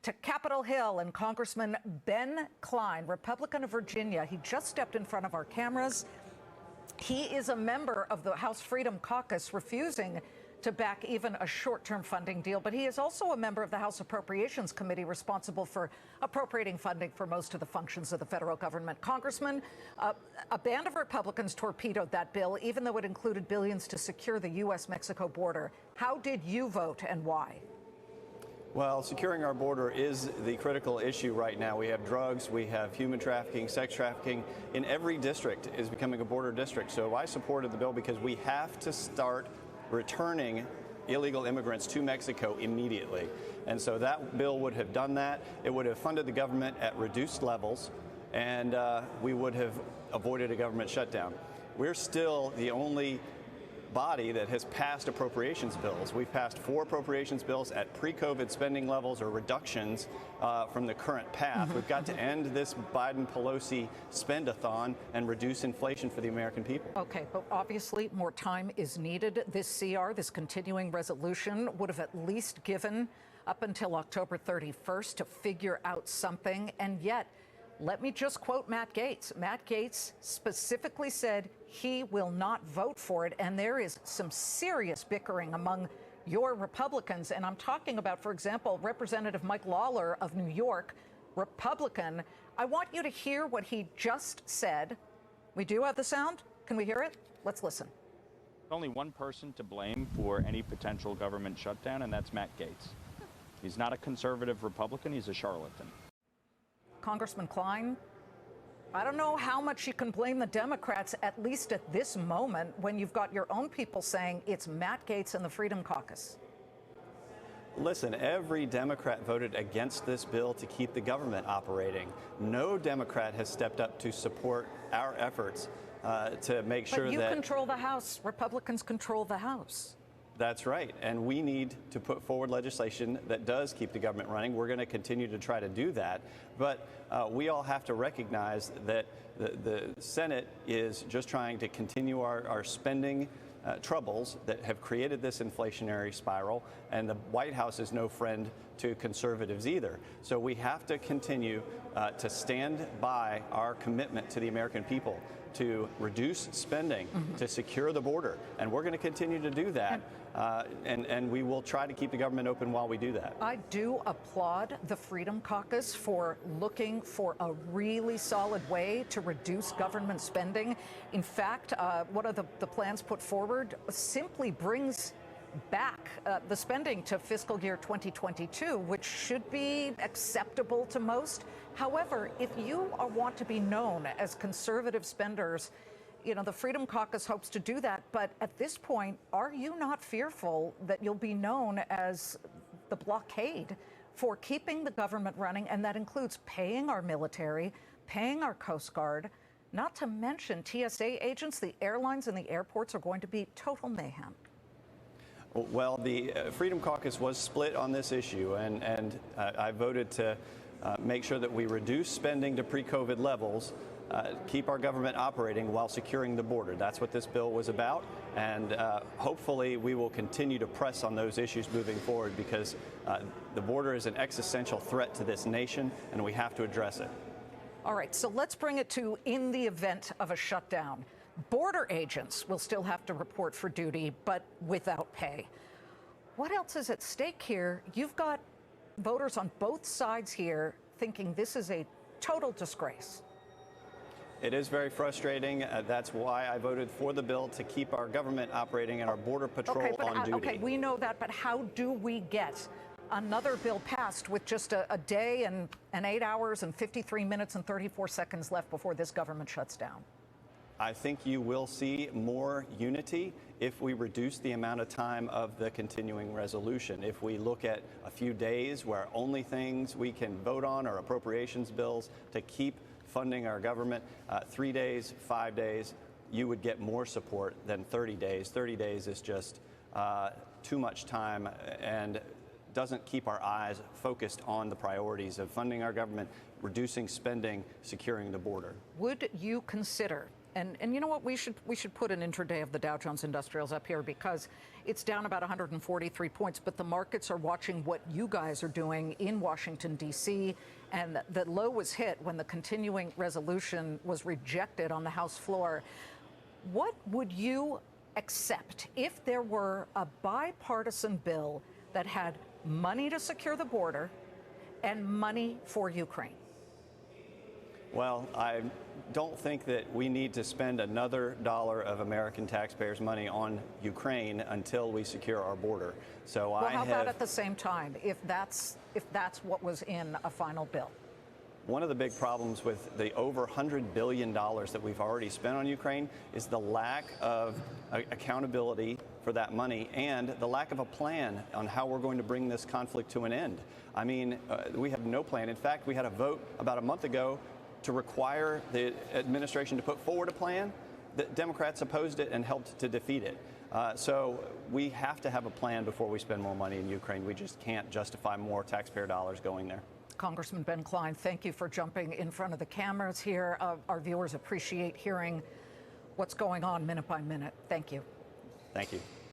to Capitol Hill and Congressman Ben Cline, Republican of Virginia. He just stepped in front of our cameras. He is a member of the House Freedom Caucus, refusing to back even a short-term funding deal. But he is also a member of the House Appropriations Committee, responsible for appropriating funding for most of the functions of the federal government. Congressman, a band of Republicans torpedoed that bill, even though it included billions to secure the U.S.-Mexico border. How did you vote and why? Well, securing our border is the critical issue right now. We have drugs, we have human trafficking, sex trafficking. In every district is becoming a border district. So I supported the bill because we have to start returning illegal immigrants to Mexico immediately. And so that bill would have done that. It would have funded the government at reduced levels, and we would have avoided a government shutdown. We're still the only body that has passed appropriations bills. We've passed 4 appropriations bills at pre-COVID spending levels or reductions from the current path. We've got to end this Biden-Pelosi spend-a-thon and reduce inflation for the American people. Okay, but obviously more time is needed. This CR, this continuing resolution, would have at least given up until October 31st to figure out something, and yet, let me just quote Matt Gaetz. Matt Gaetz specifically said he will not vote for it, and there is some serious bickering among your Republicans. And I'm talking about, for example, Representative Mike Lawler of New York, Republican. I want you to hear what he just said. We do have the sound. Can we hear it? Let's listen. Only one person to blame for any potential government shutdown, and that's Matt Gaetz. He's not a conservative Republican. He's a charlatan. Congressman Cline, I don't know how much you can blame the Democrats, at least at this moment, when you've got your own people saying it's Matt Gaetz and the Freedom Caucus. Listen, every Democrat voted against this bill to keep the government operating. No Democrat has stepped up to support our efforts to make sure that... But you control the House. Republicans control the House. That's right. And we need to put forward legislation that does keep the government running. We're going to continue to try to do that. But we all have to recognize that the Senate is just trying to continue our spending troubles that have created this inflationary spiral. And the White House is no friend to conservatives either. So we have to continue to stand by our commitment to the American people to reduce spending, to secure the border. And we're going to continue to do that. And we will try to keep the government open while we do that. I do applaud the Freedom Caucus for looking for a really solid way to reduce government spending. In fact, one of the plans put forward simply brings back the spending to fiscal year 2022, which should be acceptable to most. However, if you want to be known as conservative spenders, you know, the Freedom Caucus hopes to do that. But at this point, are you not fearful that you'll be known as the blockade for keeping the government running? And that includes paying our military, paying our Coast Guard, not to mention TSA agents. The airlines and the airports are going to be total mayhem. Well, the Freedom Caucus was split on this issue, and I voted to make sure that we reduce spending to pre-COVID levels, keep our government operating while securing the border. That's what this bill was about, and hopefully we will continue to press on those issues moving forward, because the border is an existential threat to this nation, and we have to address it. All right, so let's bring it to in the event of a shutdown. Border agents will still have to report for duty, but without pay. What else is at stake here? You've got voters on both sides here thinking this is a total disgrace. It is very frustrating. That's why I voted for the bill, to keep our government operating and our Border Patrol on duty. Okay, we know that, but how do we get another bill passed with just a day and 8 hours and 53 minutes and 34 seconds left before this government shuts down? I think you will see more unity if we reduce the amount of time of the continuing resolution. If we look at a few days where only things we can vote on are appropriations bills to keep funding our government, 3 days, 5 days, you would get more support than 30 days. 30 days is just too much time and doesn't keep our eyes focused on the priorities of funding our government, reducing spending, securing the border. Would you consider And you know what? We should put an intraday of the Dow Jones Industrials up here because it's down about 143 points. But the markets are watching what you guys are doing in Washington, D.C. And the low was hit when the continuing resolution was rejected on the House floor. What would you accept if there were a bipartisan bill that had money to secure the border and money for Ukraine? Well, I don't think that we need to spend another dollar of American taxpayers' money on Ukraine until we secure our border. So well, how about at the same time, if that's what was in a final bill? One of the big problems with the over $100 billion that we've already spent on Ukraine is the lack of accountability for that money and the lack of a plan on how we're going to bring this conflict to an end. I mean, we have no plan. In fact, we had a vote about a month ago to require the administration to put forward a plan. The Democrats opposed it and helped to defeat it. So we have to have a plan before we spend more money in Ukraine. We just can't justify more taxpayer dollars going there. Congressman Ben Cline, thank you for jumping in front of the cameras here. Our viewers appreciate hearing what's going on minute by minute. Thank you. Thank you.